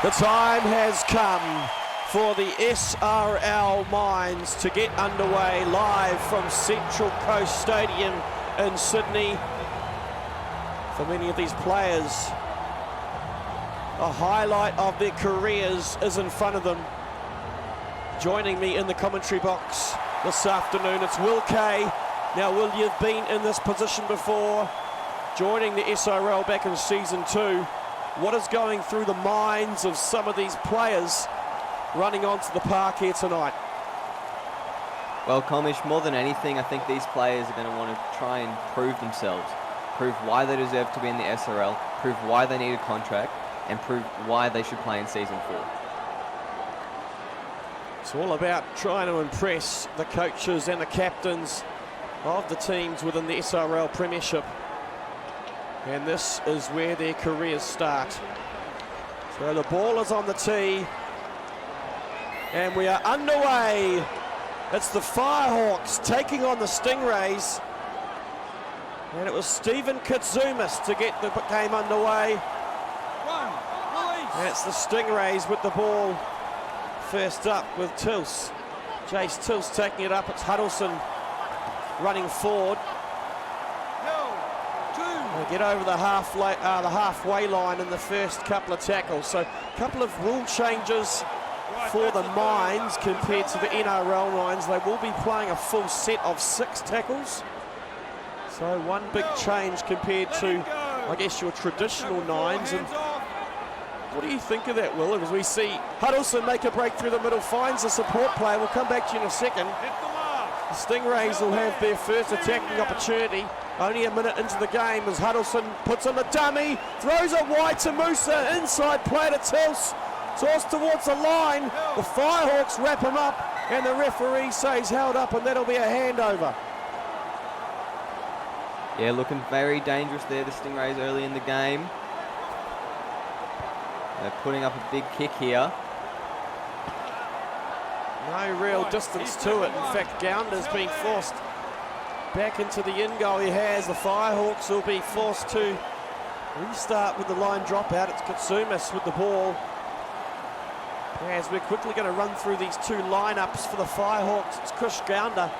The time has come for the SRL Mines to get underway live from Central Coast Stadium in Sydney. For many of these players, a highlight of their careers is in front of them. Joining me in the commentary box this afternoon, it's Will Kay. Now, Will, you've been in this position before, joining the SRL back in season 2. What is going through the minds of some of these players running onto the park here tonight? Well, Comish, more than anything, I think these players are going to want to try and prove themselves, prove why they deserve to be in the SRL, prove why they need a contract, and prove why they should play in season 4. It's all about trying to impress the coaches and the captains of the teams within the SRL Premiership. And this is where their careers start. So the ball is on the tee, and we are underway. It's the Firehawks taking on the Stingrays. And it was Stephen Katsumis to get the game underway. And it's the Stingrays with the ball. First up with Tilse. Jace Tilse taking it up. It's Huddleston running forward. They get over the halfway line in the first couple of tackles. So a couple of rule changes for the Mines compared to the NRL Mines. They will be playing a full set of 6 tackles. So one big change compared to, I guess, your traditional Nines. And what do you think of that, Will? As we see Huddleston make a break through the middle, finds a support player. We'll come back to you in a second. The Stingrays will have their first attacking opportunity. Only a minute into the game as Huddleston puts on the dummy, throws it wide to Musa, inside play to Tilse, tossed towards the line. The Firehawks wrap him up, and the referee says held up, and that'll be a handover. Yeah, looking very dangerous there, the Stingrays, early in the game. They're putting up a big kick here. No real distance to it. In fact, Gounder's been forced back into the in goal. He has. The Firehawks will be forced to restart with the line dropout. It's Katsumis with the ball. As we're quickly going to run through these 2 lineups for the Firehawks. It's Chris Gounder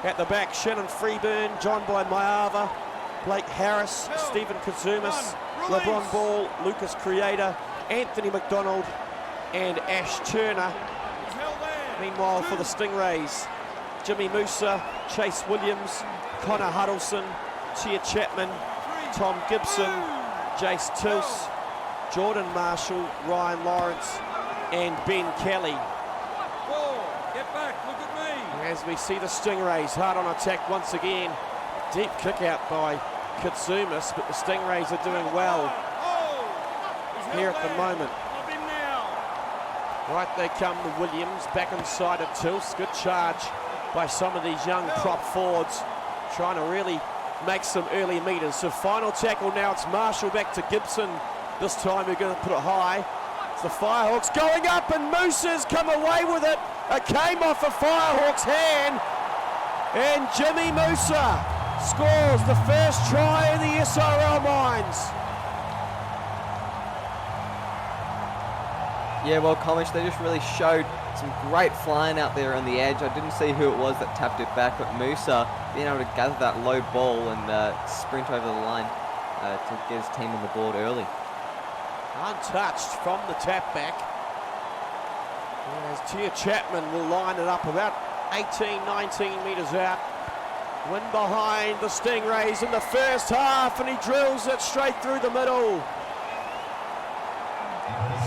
at the back, Shannon Freeburn, John Boy Maiava, Blake Harris, Stephen Katsumis, LeBron Ball, Lucas Creator, Anthony McDonald, and Ash Turner. Meanwhile, for the Stingrays, Jimmy Musa, Chase Williams, Connor Huddleston, Tia Chapman, Tom Gibson, Jace Tilse, Jordan Marshall, Ryan Lawrence, and Ben Kelly. Get back, look at me. As we see the Stingrays hard on attack once again. Deep kick out by Katsumis, but the Stingrays are doing well here at the moment. Right, they come to Williams, back inside of Tilse. Good charge by some of these young prop forwards, trying to really make some early meters. So final tackle now, it's Marshall back to Gibson. This time we're going to put it high. It's the Firehawks going up, and Moose's come away with it. It came off the Firehawks' hand, and Jimmy Musa scores the first try in the SRL Mines. Yeah, well, Comish, they just really showed some great flying out there on the edge. I didn't see who it was that tapped it back, but Musa being able to gather that low ball and sprint over the line to get his team on the board early. Untouched from the tap back. As Tia Chapman will line it up about 18, 19 metres out. Win behind the Stingrays in the first half, and he drills it straight through the middle.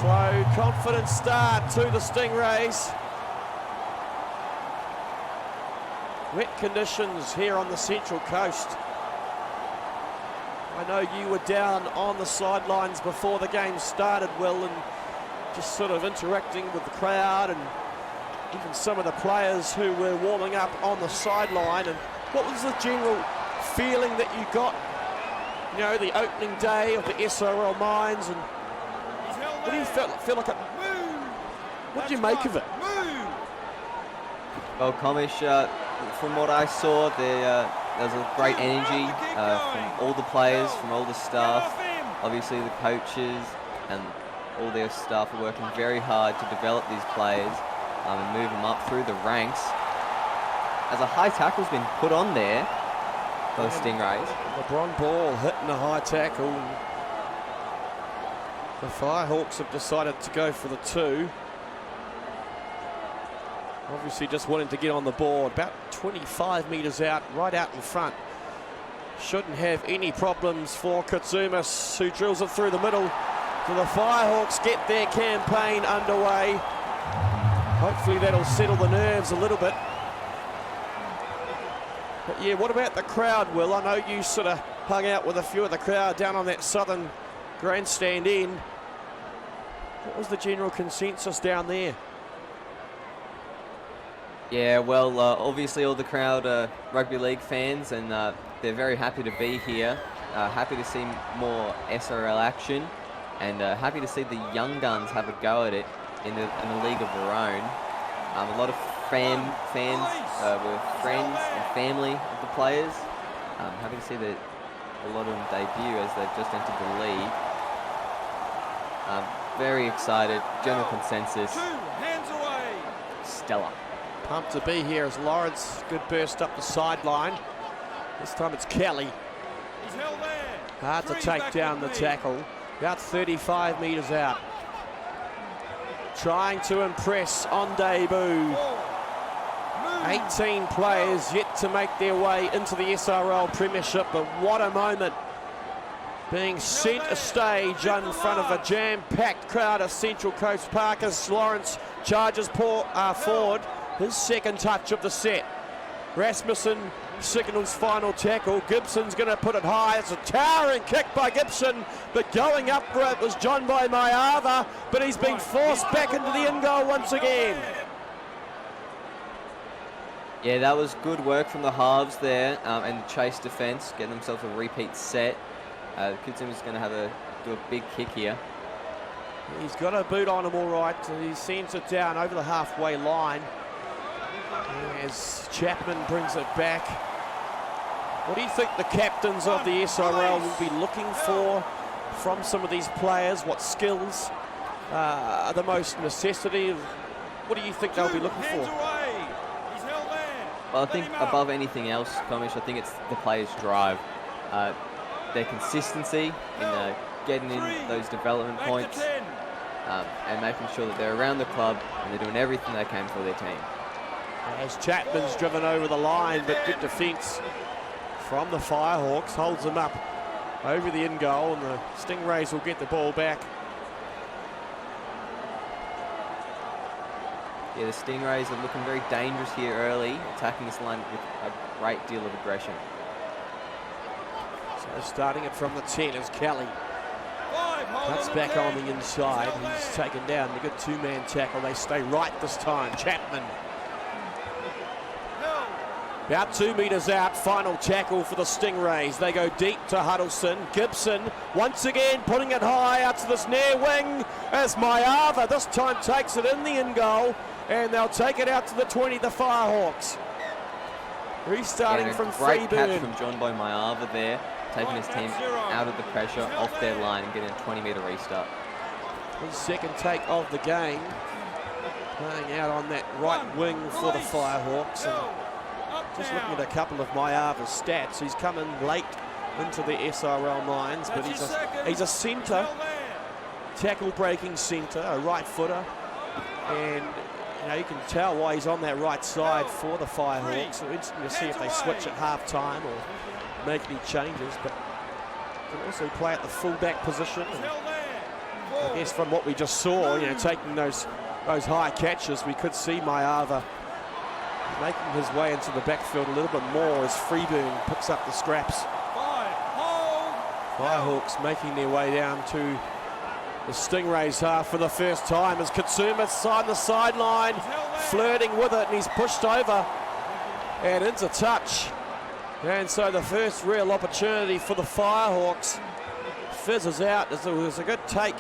So, confident start to the Stingrays. Wet conditions here on the Central Coast. I know you were down on the sidelines before the game started, Will, and just sort of interacting with the crowd and even some of the players who were warming up on the sideline. And what was the general feeling that you got, you know, the opening day of the SRL Mines, and what do you feel like it? What did you make of it? Well, Comish, from what I saw, there was a great energy from all the players, from all the staff, obviously the coaches, and all their staff are working very hard to develop these players and move them up through the ranks. As a high tackle's been put on there for the Stingrays. LeBron Ball hitting a high tackle. The Firehawks have decided to go for the 2. Obviously just wanting to get on the board, about 25 metres out, right out in front. Shouldn't have any problems for Katsumas, who drills it through the middle. So the Firehawks get their campaign underway. Hopefully that'll settle the nerves a little bit. But yeah, what about the crowd, Will? I know you sort of hung out with a few of the crowd down on that southern grandstand end. What was the general consensus down there? Yeah, well, obviously all the crowd are rugby league fans, and they're very happy to be here. Happy to see more SRL action, and happy to see the young guns have a go at it in a league of their own. A lot of fans were friends and family of the players. Happy to see that a lot of them debut as they've just entered the league. Very excited. General consensus. 2 hands away. Stellar. Pumped to be here as Lawrence, good burst up the sideline. This time it's Kelly. He's held there. Hard to 3 take back down the with me. tackle. About 35 metres out. Trying to impress on debut. 18 players yet to make their way into the SRL Premiership, but what a moment. Being centre stage in front of a jam-packed crowd of Central Coast Parkers. Lawrence charges forward, his second touch of the set. Rasmussen signals final tackle. Gibson's going to put it high. It's a towering kick by Gibson, but going up for it was John by Maiava, but he's been forced back into the in goal once again. Yeah, that was good work from the halves there, and the chase defence, getting themselves a repeat set. Katsuma's going to do a big kick here. He's got a boot on him all right. He sends it down over the halfway line as Chapman brings it back. What do you think the captains of the SRL will be looking for from some of these players? What skills are the most necessity? What do you think they'll be looking for? Well, I think above anything else, Comish, I think it's the players' drive. Their consistency in getting in those development points and making sure that they're around the club and they're doing everything they can for their team. As Chapman's driven over the line, but good defence from the Firehawks, holds them up over the in goal, and the Stingrays will get the ball back. Yeah, the Stingrays are looking very dangerous here early, attacking this line with a great deal of aggression. So starting it from the 10 is Kelly. Cuts back on the inside. He's taken down. The good 2-man tackle. They stay right this time. Chapman. About 2 metres out. Final tackle for the Stingrays. They go deep to Huddleston. Gibson once again putting it high out to this near wing as Maiava this time takes it in the in goal, and they'll take it out to the 20, the Firehawks. Restarting from great Freeburn. catch from John Boy Maiava there, taking his team out of the pressure, off their line, and getting a 20-metre restart. His second take of the game. Playing out on that right wing for the Firehawks. And just looking at a couple of Maiava's stats, he's come in late into the SRL lines, but he's a centre, tackle-breaking centre, a right footer, and you can tell why he's on that right side for the Firehawks. So interesting to see if they switch at half-time or make any changes, but can also play at the full-back position. And I guess from what we just saw, taking those high catches, we could see Maiava making his way into the backfield a little bit more as Freeburn picks up the scraps. Firehawks making their way down to the Stingrays half for the first time as Katsumas on the sideline, flirting with it, and he's pushed over and into touch. And so the first real opportunity for the Firehawks fizzes out as there was a good take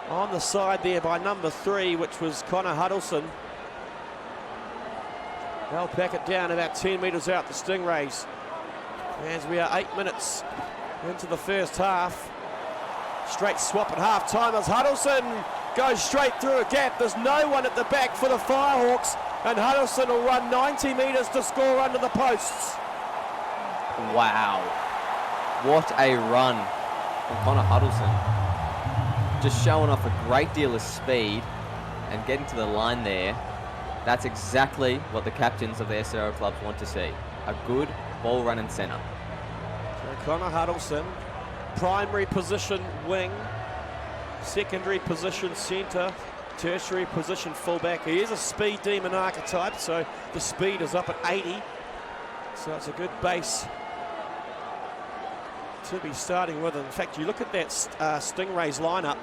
on the side there by number 3, which was Connor Huddleston. They'll pack it down about 10 metres out, the Stingrays. As we are 8 minutes into the first half. Straight swap at half time as Huddleston goes straight through a gap. There's no one at the back for the Firehawks, and Huddleston will run 90 metres to score under the posts. Wow. What a run from Connor Huddleston. Just showing off a great deal of speed and getting to the line there. That's exactly what the captains of the SRL clubs want to see. A good ball running centre. So Connor Huddleston, primary position wing, secondary position centre, tertiary position fullback. He is a speed demon archetype, so the speed is up at 80. So it's a good base to be starting with. In fact, you look at that Stingrays lineup,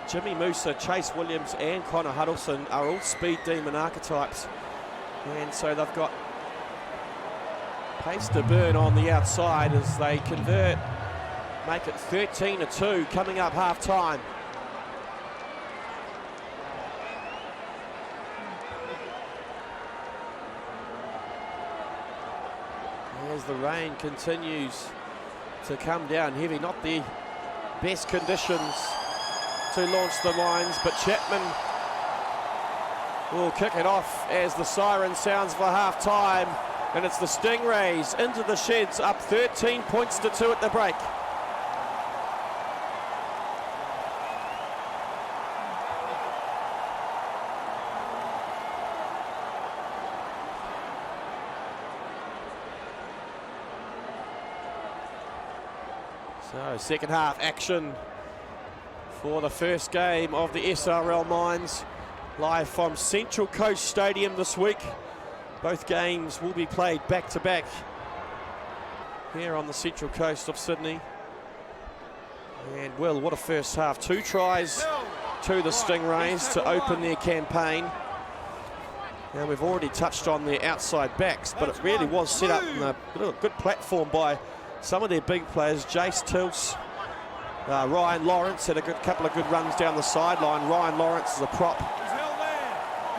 Jimmy Musa, Chase Williams and Connor Huddleston are all speed demon archetypes. And so they've got pace to burn on the outside as they convert, make it 13-2 coming up half time. As the rain continues to come down heavy, not the best conditions to launch the lines, but Chapman will kick it off as the siren sounds for half time, and it's the Stingrays into the sheds, up 13 points to 2 at the break. So second half action for the first game of the SRL Mines, live from Central Coast Stadium this week. Both games will be played back to back here on the Central Coast of Sydney. And well, what a first half. 2 tries to the Stingrays to open their campaign. And we've already touched on their outside backs, but it really was set up in a good platform by some of their big players. Jace Tilts, Ryan Lawrence had a couple of good runs down the sideline. Ryan Lawrence is a prop.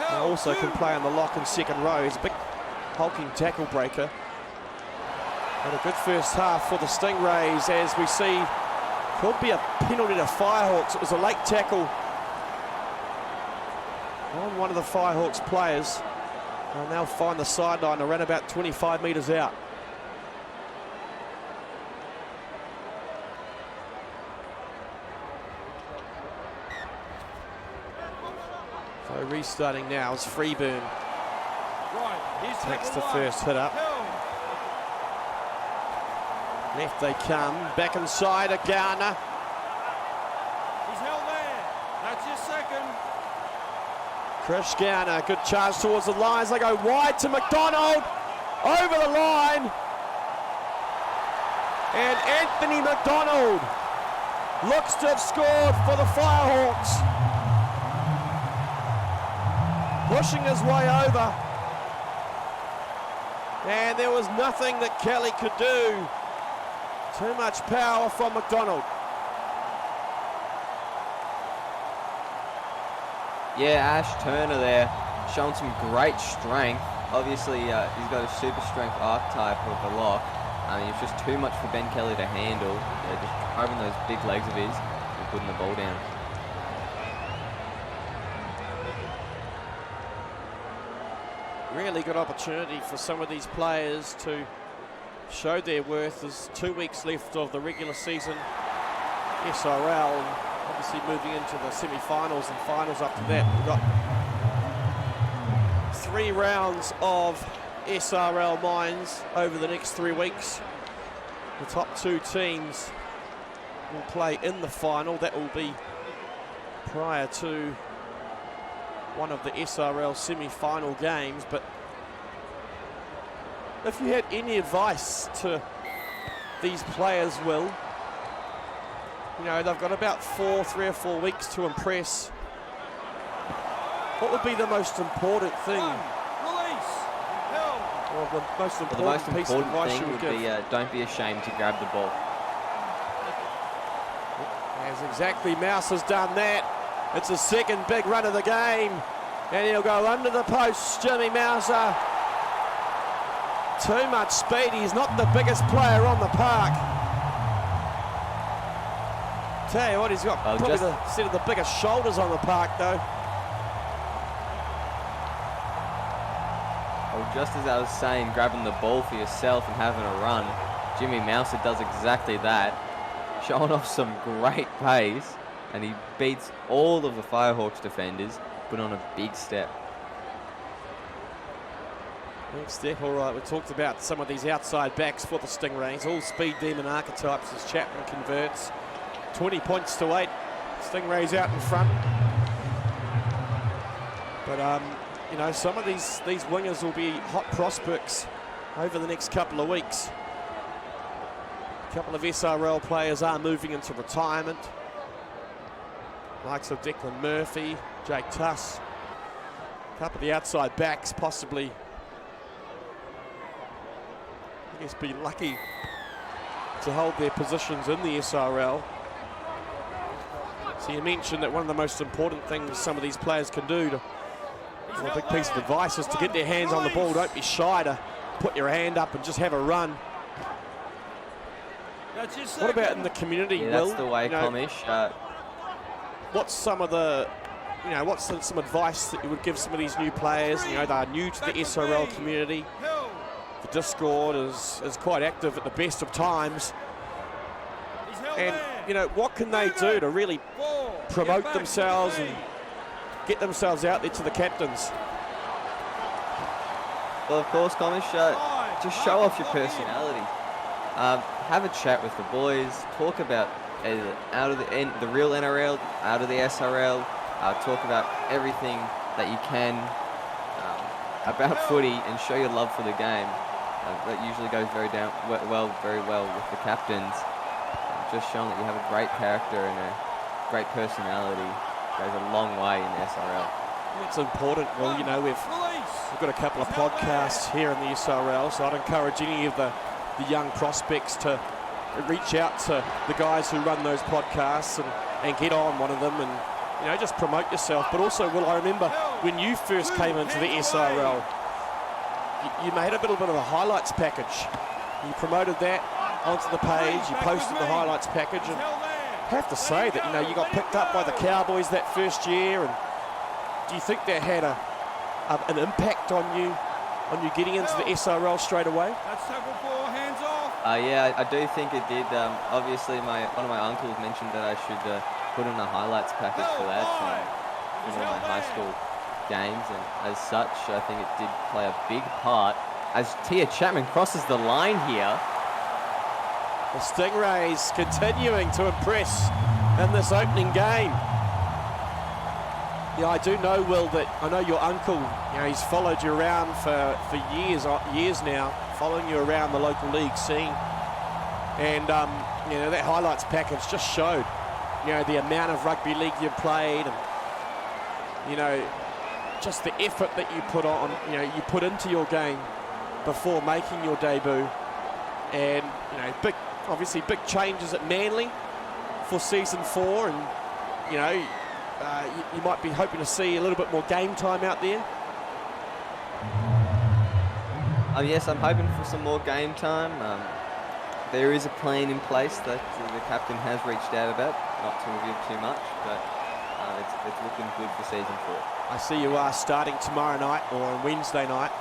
Also can play on the lock and second row. He's a big hulking tackle breaker. But a good first half for the Stingrays, as we see could be a penalty to Firehawks. It was a late tackle on one of the Firehawks players. And they'll find the sideline around about 25 metres out. So restarting now is Freeburn. Takes the first hit up. Left they come, back inside of Garner. He's held there. That's your second. Chris Garner, good charge towards the lines. They go wide to McDonald, over the line. And Anthony McDonald looks to have scored for the Firehawks. Pushing his way over, and there was nothing that Kelly could do. Too much power from McDonald. Yeah, Ash Turner there, showing some great strength. Obviously, he's got a super strength archetype of the lock. It's just too much for Ben Kelly to handle. Just driving those big legs of his and putting the ball down. Really good opportunity for some of these players to show their worth. There's 2 weeks left of the regular season SRL, and obviously moving into the semi-finals and finals up to that. We've got 3 rounds of SRL Mines over the next 3 weeks. The top 2 teams will play in the final. That will be prior to one of the SRL semi-final games. But if you had any advice to these players, Will, you know, they've got about 3 or 4 weeks to impress. What would be the most important thing? Or the most important piece of advice you would give? Don't be ashamed to grab the ball. As exactly Mouse has done that. It's his second big run of the game, and he'll go under the post. Jimmy Mouser, too much speed. He's not the biggest player on the park. Tell you what, he's got probably the set of the biggest shoulders on the park, though. Well, just as I was saying, grabbing the ball for yourself and having a run, Jimmy Mouser does exactly that, showing off some great pace, and he beats all of the Firehawks defenders, but on a big step. Big step, all right. We talked about some of these outside backs for the Stingrays, all speed demon archetypes as Chapman converts. 20 points to 8. Stingrays out in front. But you know, some of these wingers will be hot prospects over the next couple of weeks. A couple of SRL players are moving into retirement. Likes of Declan Murphy, Jake Tuss. A couple of the outside backs possibly, I guess, be lucky to hold their positions in the SRL. So you mentioned that one of the most important things some of these players can do, a big piece of advice, is to get their hands on the ball. Don't be shy to put your hand up and just have a run. What about in the community, Yeah, Will? that's the way, you know, Comish. what's some of the, you know, what's some advice that you would give some of these new players? You know, they're new to the SRL community. The Discord is quite active at the best of times. And, you know, what can they do to really promote themselves and get themselves out there to the captains? Well, of course, Comish, just show off your personality. Have a chat with the boys. Talk about out of the real NRL, out of the SRL. Talk about everything that you can about footy and show your love for the game. That usually goes very well with the captains. Just showing that you have a great character and a great personality goes a long way in the SRL. It's important. Well, you know, we've got a couple of podcasts here in the SRL, so I'd encourage any of the young prospects to reach out to the guys who run those podcasts and get on one of them and, you know, just promote yourself. But also, Will, I remember when you first came into the SRL, you made a little bit of a highlights package. You promoted that onto the page, you posted the highlights package, and I have to say that, you know, you got picked up by the Cowboys that first year. And do you think that had an impact on you getting into the SRL straight away? Yeah, I do think it did. Obviously, one of my uncles mentioned that I should put in a highlights package for that in all my high school games, and as such, I think it did play a big part. As Tia Chapman crosses the line here, the Stingrays continuing to impress in this opening game. Yeah, I do know, Will, that I know your uncle, you know, he's followed you around for years now, following you around the local league scene. And, you know, that highlights package just showed, you know, the amount of rugby league you've played and, you know, just the effort that you put on, you know, you put into your game before making your debut. And, you know, obviously big changes at Manly for season 4, and, you know, you might be hoping to see a little bit more game time out there. Yes, I'm hoping for some more game time. There is a plan in place that the captain has reached out about, not to reveal too much, but it's looking good for season 4. I see you are starting tomorrow night or on Wednesday night,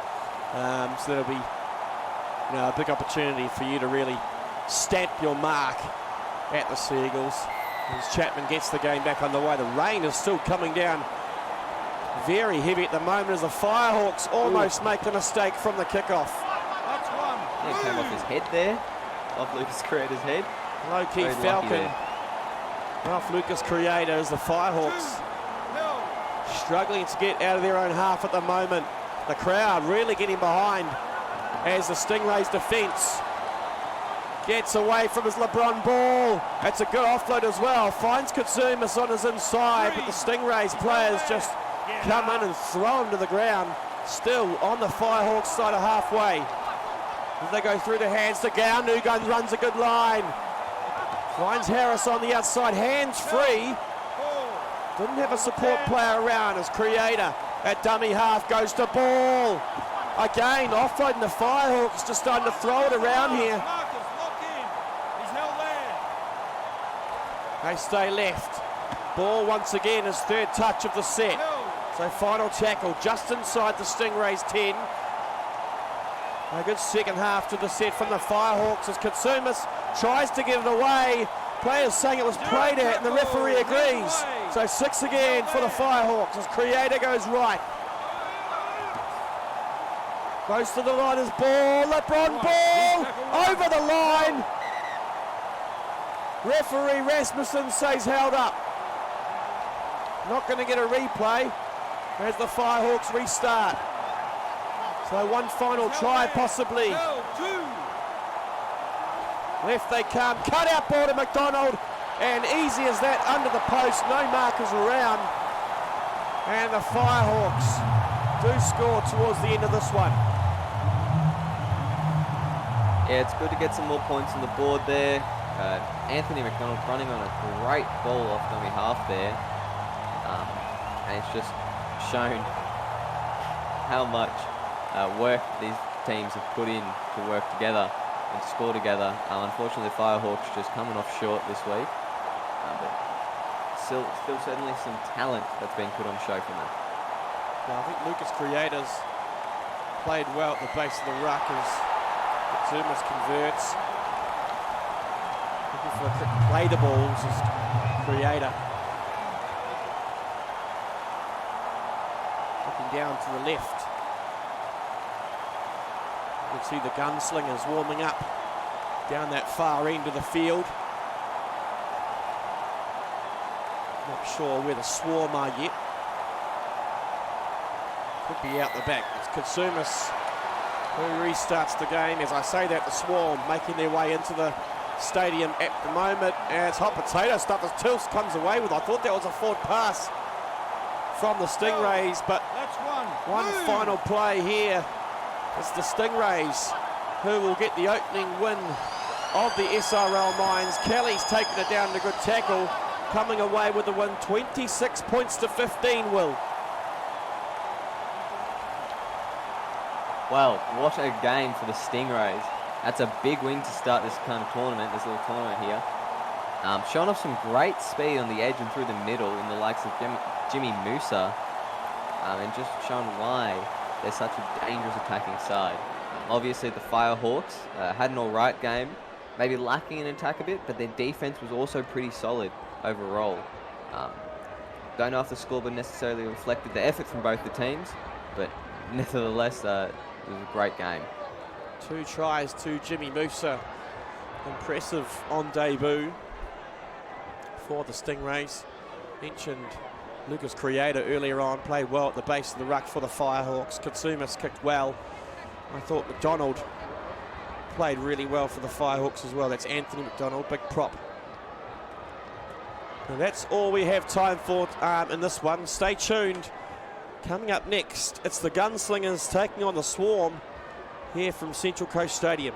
so that'll be, you know, a big opportunity for you to really stamp your mark at the Seagulls. As Chapman gets the game back underway, the rain is still coming down very heavy at the moment as the Firehawks almost make a mistake from the kickoff. That's one. Yeah, came off his head there, off Lucas Creator's head. Low-key Very lucky Falcon there. off Lucas Creator as the Firehawks struggling to get out of their own half at the moment. The crowd really getting behind as the Stingrays defence gets away from his LeBron ball. That's a good offload as well. Finds Katsumas on his inside, but the Stingrays players just come in and throw him to the ground. Still on the Firehawks side of halfway. As they go through the hands to Gown, who runs a good line. Finds Harris on the outside, hands free. Didn't have a support player around as Creator at dummy half goes to ball. Again, offloading the Firehawks, just starting to throw it around here. They stay left. Ball once again is third touch of the set. So final tackle just inside the Stingrays 10. A good second half to the set from the Firehawks as Katsumas tries to get it away. Players saying it was played at and the referee agrees. So 6 again for the Firehawks as Creator goes right. Close to the line is ball, LeBron ball, over the line. Referee Rasmussen says held up. Not going to get a replay as the Firehawks restart. So one final try possibly. Left they come, cut out ball to McDonald, and easy as that under the post, no markers around. And the Firehawks do score towards the end of this one. Yeah, it's good to get some more points on the board there. Anthony McDonald running on a great ball off dummy half there. And it's just shown how much work these teams have put in to work together and to score together. Unfortunately, the Firehawks just coming off short this week. But still certainly some talent that's been put on show from them. Now, I think Lucas Creators played well at the base of the ruck as Zumas converts. Looking for a quick play the balls as Creator. Looking down to the left. You can see the gunslingers warming up down that far end of the field. Not sure where the Swarm are yet. Could be out the back. It's Katsumas who restarts the game. As I say that, the Swarm making their way into the stadium at the moment. And it's hot potato stuff as Tills comes away with. I thought that was a forward pass from the Stingrays, but one final play here. It's the Stingrays who will get the opening win of the SRL Mines. Kelly's taken it down to good tackle, coming away with the win, 26 points to 15, Will. Well, what a game for the Stingrays. That's a big win to start this kind of tournament, this little tournament here. Showing off some great speed on the edge and through the middle in the likes of Jimmy Musa, and just showing why they're such a dangerous attacking side. Obviously, the Firehawks had an all-right game, maybe lacking in attack a bit, but their defense was also pretty solid overall. Don't know if the scoreboard necessarily reflected the effort from both the teams, but nevertheless, it was a great game. 2 tries to Jimmy Musa. Impressive on debut for the Stingrays. Mentioned Lucas Creator earlier on, played well at the base of the ruck for the Firehawks. Katsumas kicked well. I thought McDonald played really well for the Firehawks as well. That's Anthony McDonald, big prop. Now that's all we have time for in this one. Stay tuned. Coming up next, it's the Gunslingers taking on the Swarm here from Central Coast Stadium.